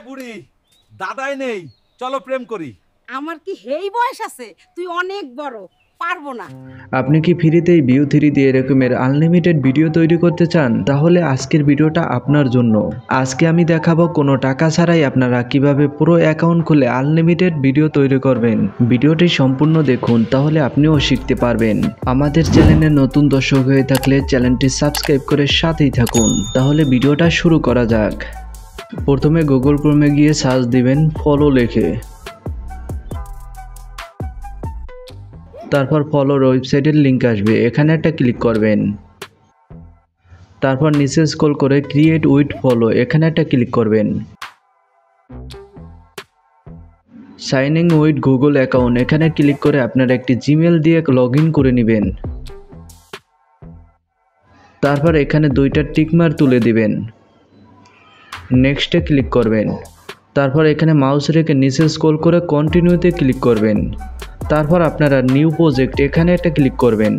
বুড়ি দাদাই নেই, চলো প্রেম করি। আমার কি হেই বয়স আছে? তুই অনেক বড়, পারবো না। আপনি কি ফ্রিতেই ভিউ 3 দিয়ে এরকমের আনলিমিটেড ভিডিও তৈরি করতে চান? তাহলে আজকের ভিডিওটা আপনার জন্য। আজকে আমি দেখাবো কোনো টাকা ছাড়াই আপনারা কিভাবে পুরো অ্যাকাউন্ট খুলে আনলিমিটেড ভিডিও তৈরি করবেন। ভিডিওটি সম্পূর্ণ দেখুন, তাহলে আপনিও শিখতে পারবেন। আমাদের চ্যানেলে নতুন দর্শক হয়ে থাকলে চ্যানেলটি সাবস্ক্রাইব করে সাথেই থাকুন। তাহলে ভিডিওটা শুরু করা যাক। প্রথমে গুগল ক্রোমে গিয়ে সার্চ দিবেন ফলো লিখে। তারপর ফলোর ওয়েবসাইটের লিঙ্ক আসবে, এখানে একটা ক্লিক করবেন। তারপর নিচে স্ক্রল করে ক্রিয়েট উইথ ফলো, এখানে একটা ক্লিক করবেন। Sign in with Google account, এখানে ক্লিক করে আপনারা একটি জিমেল দিয়ে লগ ইন করে নেবেন। তারপর এখানে দুইটা টিকমার্ক তুলে দিবেন। নেক্সটে ক্লিক করবেন। তারপর এখানে মাউস রেখে নিচে স্ক্রল করে কন্টিনিউতে ক্লিক করবেন। তারপর আপনারা নিউ প্রজেক্ট, এখানে একটা ক্লিক করবেন।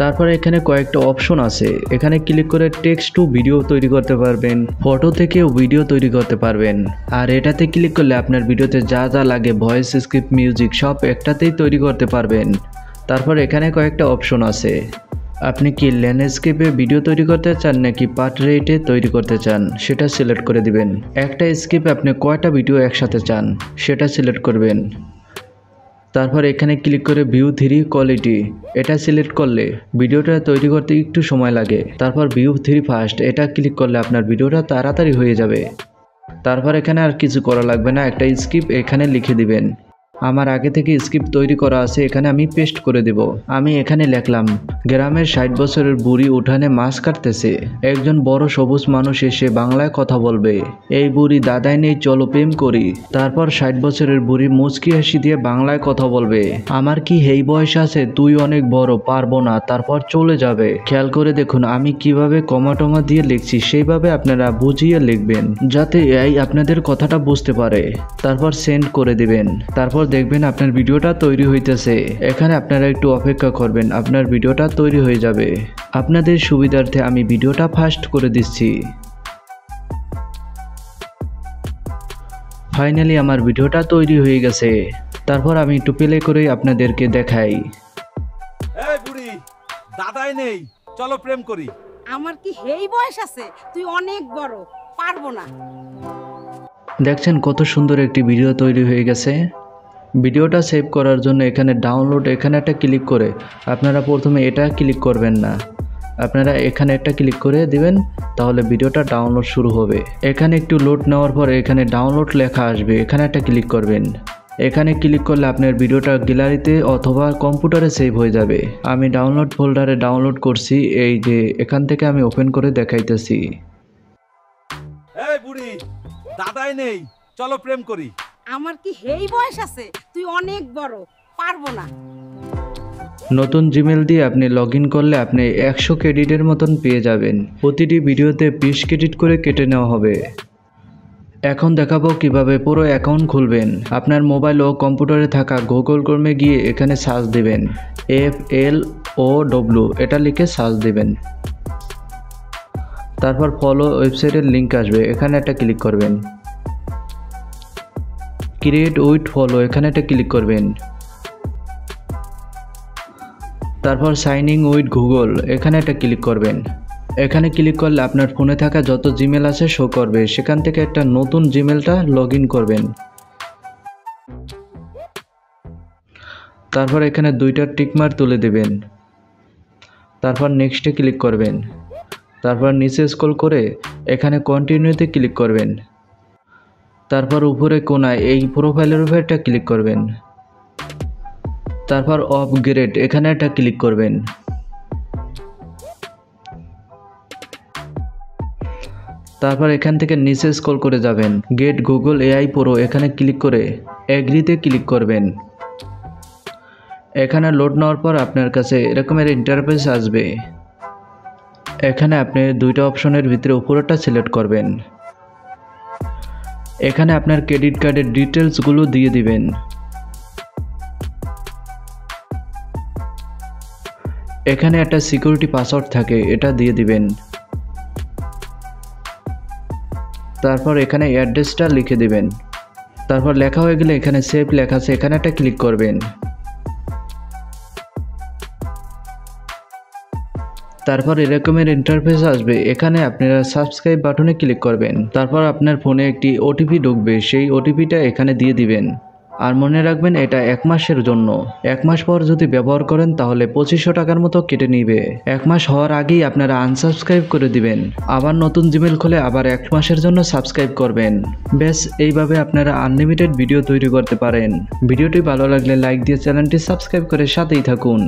তারপর এখানে কয়েকটা অপশন আছে, এখানে ক্লিক করে টেক্সট টু ভিডিও তৈরি করতে পারবেন, ফটো থেকেও ভিডিও তৈরি করতে পারবেন। আর এটাতে ক্লিক করলে আপনার ভিডিওতে যা যা লাগে ভয়েস, স্ক্রিপ্ট, মিউজিক সব একটাতেই তৈরি করতে পারবেন। তারপর এখানে কয়েকটা অপশন আছে, আপনি কি ল্যান্ডস্কেপে ভিডিও তৈরি করতে চান নাকি পার্ট রেটে তৈরি করতে চান সেটা সিলেক্ট করে দিবেন। একটা স্ক্রিপ্টে আপনি কয়টা ভিডিও একসাথে চান সেটা সিলেক্ট করবেন। তারপর এখানে ক্লিক করে ভিউ 3 কোয়ালিটি, এটা সিলেক্ট করলে ভিডিওটা তৈরি করতে একটু সময় লাগে। তারপর ভিউ 3 ফাস্ট, এটা ক্লিক করলে আপনার ভিডিওটা তাড়াতাড়ি হয়ে যাবে। তারপর এখানে আর কিছু করা লাগবে না, একটা স্ক্রিপ্ট এখানে লিখে দিবেন। আমার আগে থেকে স্ক্রিপ্ট তৈরি করা আছে, এখানে আমি পেস্ট করে দেব। আমি এখানে লিখলাম, গ্রামের 60 বছরের বুড়ি উঠানে মাছ কাটতেছে, একজন বড় সবুজ মানুষ এসে বাংলায় কথা বলবে, এই বুড়ি দাদাই নেই চলো প্রেম করি। তারপর 60 বছরের বুড়ি মুচকি হাসি দিয়ে বাংলায় কথা বলবে, আমার কি এই বয়স আছে, তুই অনেক বড়, পারবো না। তারপর চলে যাবে। খেয়াল করে দেখুন আমি কিভাবে কমা টমা দিয়ে লিখছি, সেইভাবে আপনারা বুঝিয়ে লিখবেন যাতে এই আপনাদের কথাটা বুঝতে পারে। তারপর সেন্ড করে দিবেন। তারপর দেখবেন আপনার ভিডিওটা তৈরি হইতেছে। এখানে আপনারা একটু অপেক্ষা করবেন, আপনার ভিডিওটা তৈরি হয়ে যাবে। আপনাদের সুবিধার্থে আমি ভিডিওটা ফাস্ট করে দিচ্ছি। ফাইনালি আমার ভিডিওটা তৈরি হয়ে গেছে। তারপর আমি একটু প্লে করে আপনাদেরকে দেখাই। এই বুড়ি দাদাই নেই, চলো প্রেম করি। আমার কি হেই বয়স আছে? তুই অনেক বড়, পারবো না। দেখছেন কত সুন্দর একটি ভিডিও তৈরি হয়ে গেছে। ভিডিওটা সেভ করার জন্য এখানে ডাউনলোড, এখানে একটা ক্লিক করে আপনারা প্রথমে এটা ক্লিক করবেন না, আপনারা এখানে একটা ক্লিক করে দিবেন, তাহলে ভিডিওটা ডাউনলোড শুরু হবে। এখানে একটু লোড নেওয়ার পর এখানে ডাউনলোড লেখা আসবে, এখানে একটা ক্লিক করবেন। এখানে ক্লিক করলে আপনার ভিডিওটা গ্যালারিতে অথবা কম্পিউটারে সেভ হয়ে যাবে। আমি ডাউনলোড ফোল্ডারে ডাউনলোড করছি, এই যে এখান থেকে আমি ওপেন করে দেখাইতেছি। এই বুড়ি দাদাই নেই, চলো প্রেম করি। আমার কি হেই বয়স আছে? তুই অনেক বড়, পারবো না। নতুন জিমেল দিয়ে আপনি লগ ইন করলে আপনি 100 ক্রেডিটের মতন পেয়ে যাবেন। প্রতিটি ভিডিওতে 20 ক্রেডিট করে কেটে নেওয়া হবে। এখন দেখাবো কিভাবে পুরো অ্যাকাউন্ট খুলবেন। আপনার মোবাইল ও কম্পিউটারে থাকা গুগল ক্রোমে গিয়ে এখানে সার্চ দিবেন FLOW, এটা লিখে সার্চ দিবেন। তারপর ফলো ওয়েবসাইটের লিঙ্ক আসবে, এখানে একটা ক্লিক করবেন। ক্রিয়েট উইথ ফলো, এখানে একটা ক্লিক করবেন। তারপর সাইন ইন উইথ গুগল, এখানে একটা ক্লিক করবেন। এখানে ক্লিক করলে আপনার ফোনে থাকা যত জিমেল আছে শো করবে, সেখান থেকে একটা নতুন জিমেলটা লগ ইন করবেন। তারপর এখানে দুইটা টিকমার্ক তুলে দেবেন। তারপর নেক্সটে ক্লিক করবেন। তারপর নিচে স্ক্রল করে এখানে কন্টিনিউতে ক্লিক করবেন। তারপর উপরে কোনায় এই প্রোফাইলের উপর একটা ক্লিক করবেন। তারপর আপগ্রেড, এখানে একটা ক্লিক করবেন। তারপর এখান থেকে নিচে স্ক্রল করে যাবেন, গেট গুগল AI প্রো, এখানে ক্লিক করে এগ্রিতে ক্লিক করবেন। এখানে লোড নেওয়ার পর আপনার কাছে এরকমের ইন্টারফেস আসবে। এখানে আপনি দুইটা অপশনের ভিতরে উপরেরটা সিলেক্ট করবেন। এখানে আপনার ক্রেডিট কার্ডের ডিটেলসগুলো দিয়ে দিবেন। এখানে একটা সিকিউরিটি পাসওয়ার্ড থাকে, এটা দিয়ে দিবেন। তারপর এখানে অ্যাড্রেসটা লিখে দিবেন। তারপর লেখা হয়ে গেলে এখানে সেভ লেখা আছে, এখানে একটা ক্লিক করবেন। তারপর এরকমের ইন্টারফেস আসবে, এখানে আপনারা সাবস্ক্রাইব বাটনে ক্লিক করবেন। তারপর আপনার ফোনে একটি ওটিপি ঢুকবে, সেই ওটিপিটা এখানে দিয়ে দিবেন। আর মনে রাখবেন এটা 1 মাসের জন্য। 1 মাস পর যদি ব্যবহার করেন তাহলে 2500 টাকার মতো কেটে নিবে। 1 মাস হওয়ার আগেই আপনারা আনসাবস্ক্রাইব করে দিবেন। আবার নতুন জিমেল খুলে আবার 1 মাসের জন্য সাবস্ক্রাইব করবেন। ব্যাস এইভাবে আপনারা আনলিমিটেড ভিডিও তৈরি করতে পারেন। ভিডিওটি ভালো লাগলে লাইক দিয়ে চ্যানেলটি সাবস্ক্রাইব করে সাথেই থাকুন।